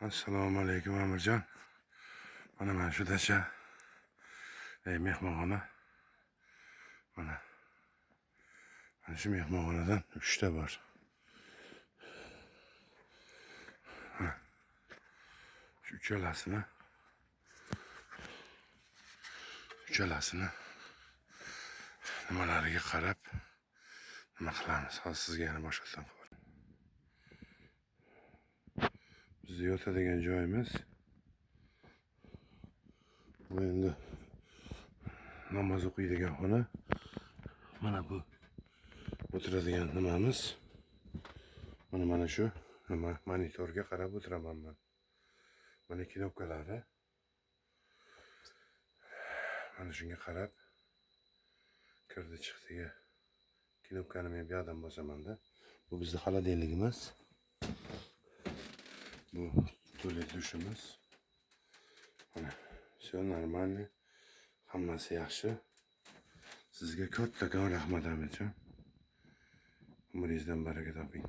Assalomu alaykum Amirjon. Mana shu dacha mehmonxona. Mana shu mehmonxonadan 3 ta bor. Shu uchalasini nimalariga qarab nima qilamiz? Hozir sizga yana boshqatdan bizni yotadigan joyimiz bu endi namoz o'qiydigan xona. Mana bu o'tiradigan nimamiz. Mana shu nima monitorga qarab o'tiraman men. Mana knopkalari. Mana shunga qarab kirdi chiqdiga knopkani men bu yerdan bosaman-da. Bu bizning xolodilnikimiz. Bu tualet dushimiz. Mana все нормально. Hammasi yaxshi. Sizga kattakon rahmat Amirjon. Umringizdan baraka toping.